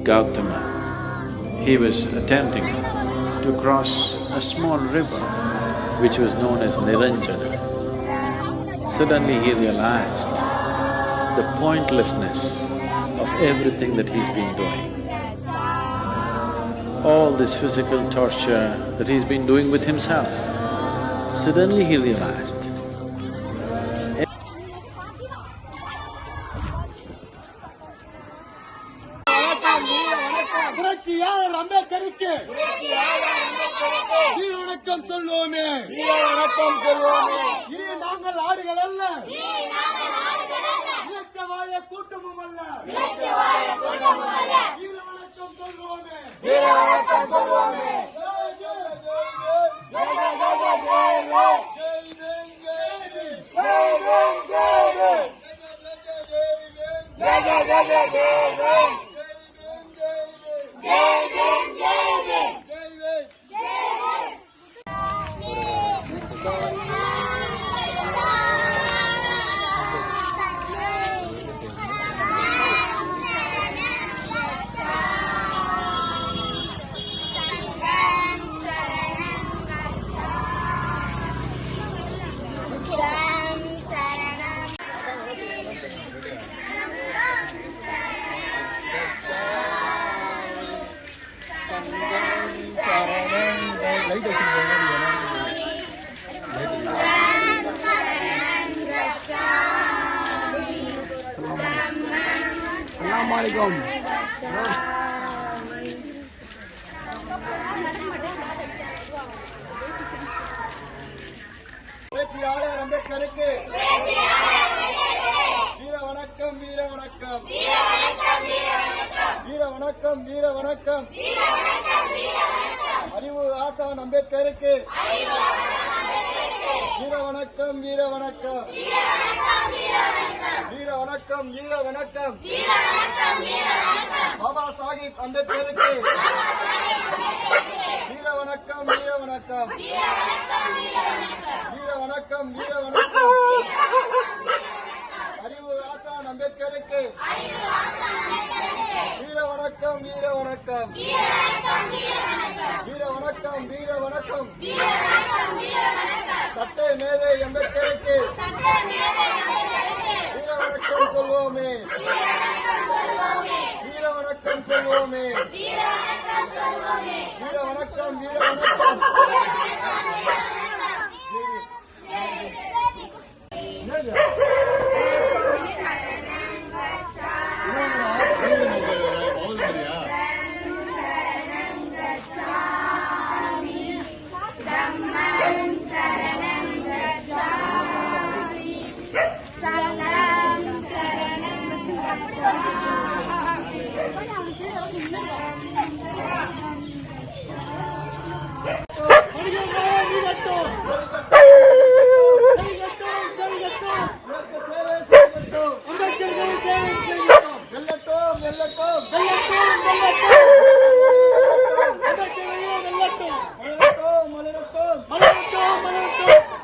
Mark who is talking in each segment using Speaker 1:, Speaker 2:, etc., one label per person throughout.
Speaker 1: Gautama. He was attempting to cross a small river which was known as Niranjana. Suddenly he realized the pointlessness of everything that he's been doing. All this physical torture that he's been doing with himself. Suddenly he realized
Speaker 2: புரட்சியாளர் அம்பேத்கருக்கு வீர வணக்கம் சொல்வோமே, இனி நாங்கள் ஆடுகள் அல்ல, இலட்சவாய கூட்டமும் அல்ல, வீர வணக்கம் சொல்வோமே. Assalamualaikum. புரட்சியாளர் அம்பேத்கருக்கு வீர வணக்கம், வீர வணக்கம், வீர வணக்கம், வீர வணக்கம். அறிவு ஆசான் அம்பேத்கருக்கு வீர வணக்கம், வீர வணக்கம், வீர வணக்கம், வீர வணக்கம். பாபா சாஹிப் அம்பேத்கருக்கு வீர வணக்கம், வீர வணக்கம், வீர வணக்கம், வீர வணக்கம். அறிவு ஆசான் அம்பேத்கருக்கு வீர வணக்கம், வீர வணக்கம், வீர வணக்கம், வீர வணக்கம். சட்டை மேதை அம்பேத்கருக்கு வீர வணக்கம் சொல்வோமே, வீர வணக்கம் சொல்வோமே, வீர வணக்கம், வீர வணக்கம்.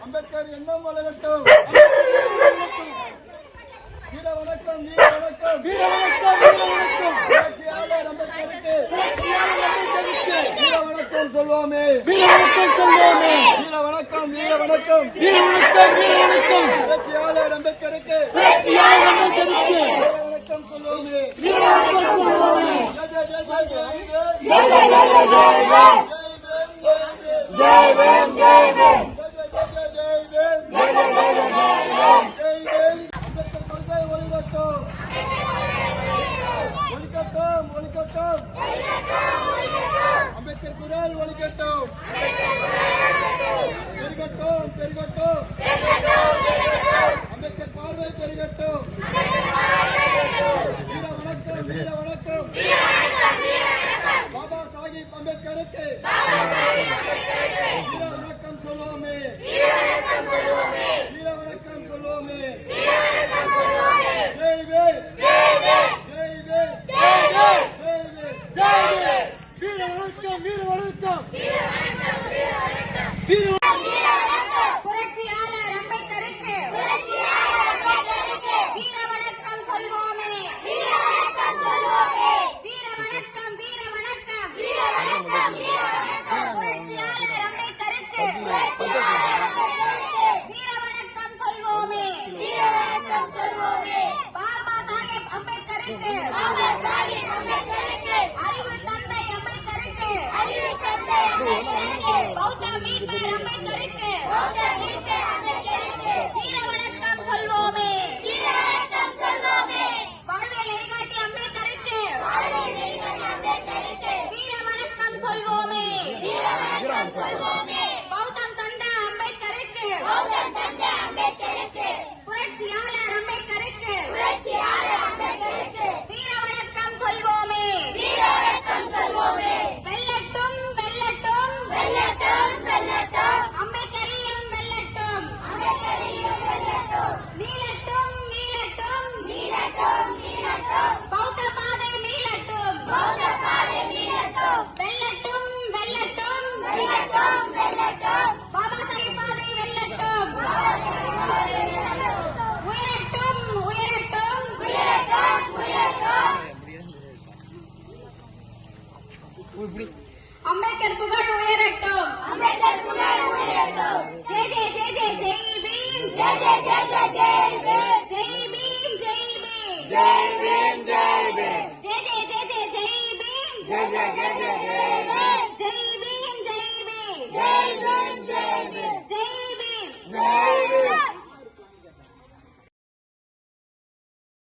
Speaker 2: அம்பேத்கர் எண்ணம் வளரட்டும். வீர வணக்கம், வீர வணக்கம், வீர வணக்கம், வீர வணக்கம். புரட்சியாளர் அம்பேத்கருக்கு வீர வணக்கம் சொல்வோமே, வீர வணக்கம் சொல்வோமே, வீர வணக்கம், வீர வணக்கம், வீர வணக்கம், வீர வணக்கம். புரட்சியாளர் அம்பேத்கருக்கு வீர வணக்கம் சொல்வோமே, வீர வணக்கம் சொல்வோமே. ஜெய் ஜெய் ஜெய் ஜெய் ஜெய் ஜெய் ஜெய் ஜெய் ஜெய் ஜெய். அம்பேத்கர் குரல் ஒலிக்கட்டும், பெருகட்டும், பெருகட்டும். அம்பேத்கர் பார்வை பெருகட்டும். வீர வணக்கம், வீர வணக்கம். பாபா சாஹிப் அம்பேத்கருக்கு வீர வணக்கம் சொல்வோமே, வீர வணக்கம் சொல்வோமே. ஜெய் வேல், ஜெய் வேல், ஜெய் வேல், ஜெய் வேல், ஜெய் வேல். வீர வணக்கம், வீர வணக்கம், வீர வணக்கம்.
Speaker 3: புரட்சியாளர் அம்பேத்கருக்கு வீர பௌத்த மீட்பர் அம்பேத்கருக்கு வீர வணக்கம் சொல்வோமே. வாழ்வியல் நெறிகாட்டி அம்பேத்கருக்கு வீர வணக்கம் சொல்வோமே. பௌத்தம் தந்த அம்பேத்கருக்கு புரட்சியாளர் அம்பேத்கருக்கு வீர வணக்கம் சொல்வோமே. வெல்லட்டும் வெல்லட்டும் அம்பேத்கரையும் வெல்லட்டும். நீளட்டும் நீளட்டும் பௌத்த பாதை நீளட்டும். வெல்லட்டும் வெல்லட்டும் பாபா சாஹிப் பாதை வெல்லட்டும். உயரட்டும் அம்பேத்கர் புகழ் உயரட்டும். ஜெய் ஜெய் ஜெய் ஜெய் ஜெய் பீம். ஜெய் பீம் ஜெய் பீம். ஜெய் ஜெய் ஜெய் ஜெய் ஜெய் பீம்.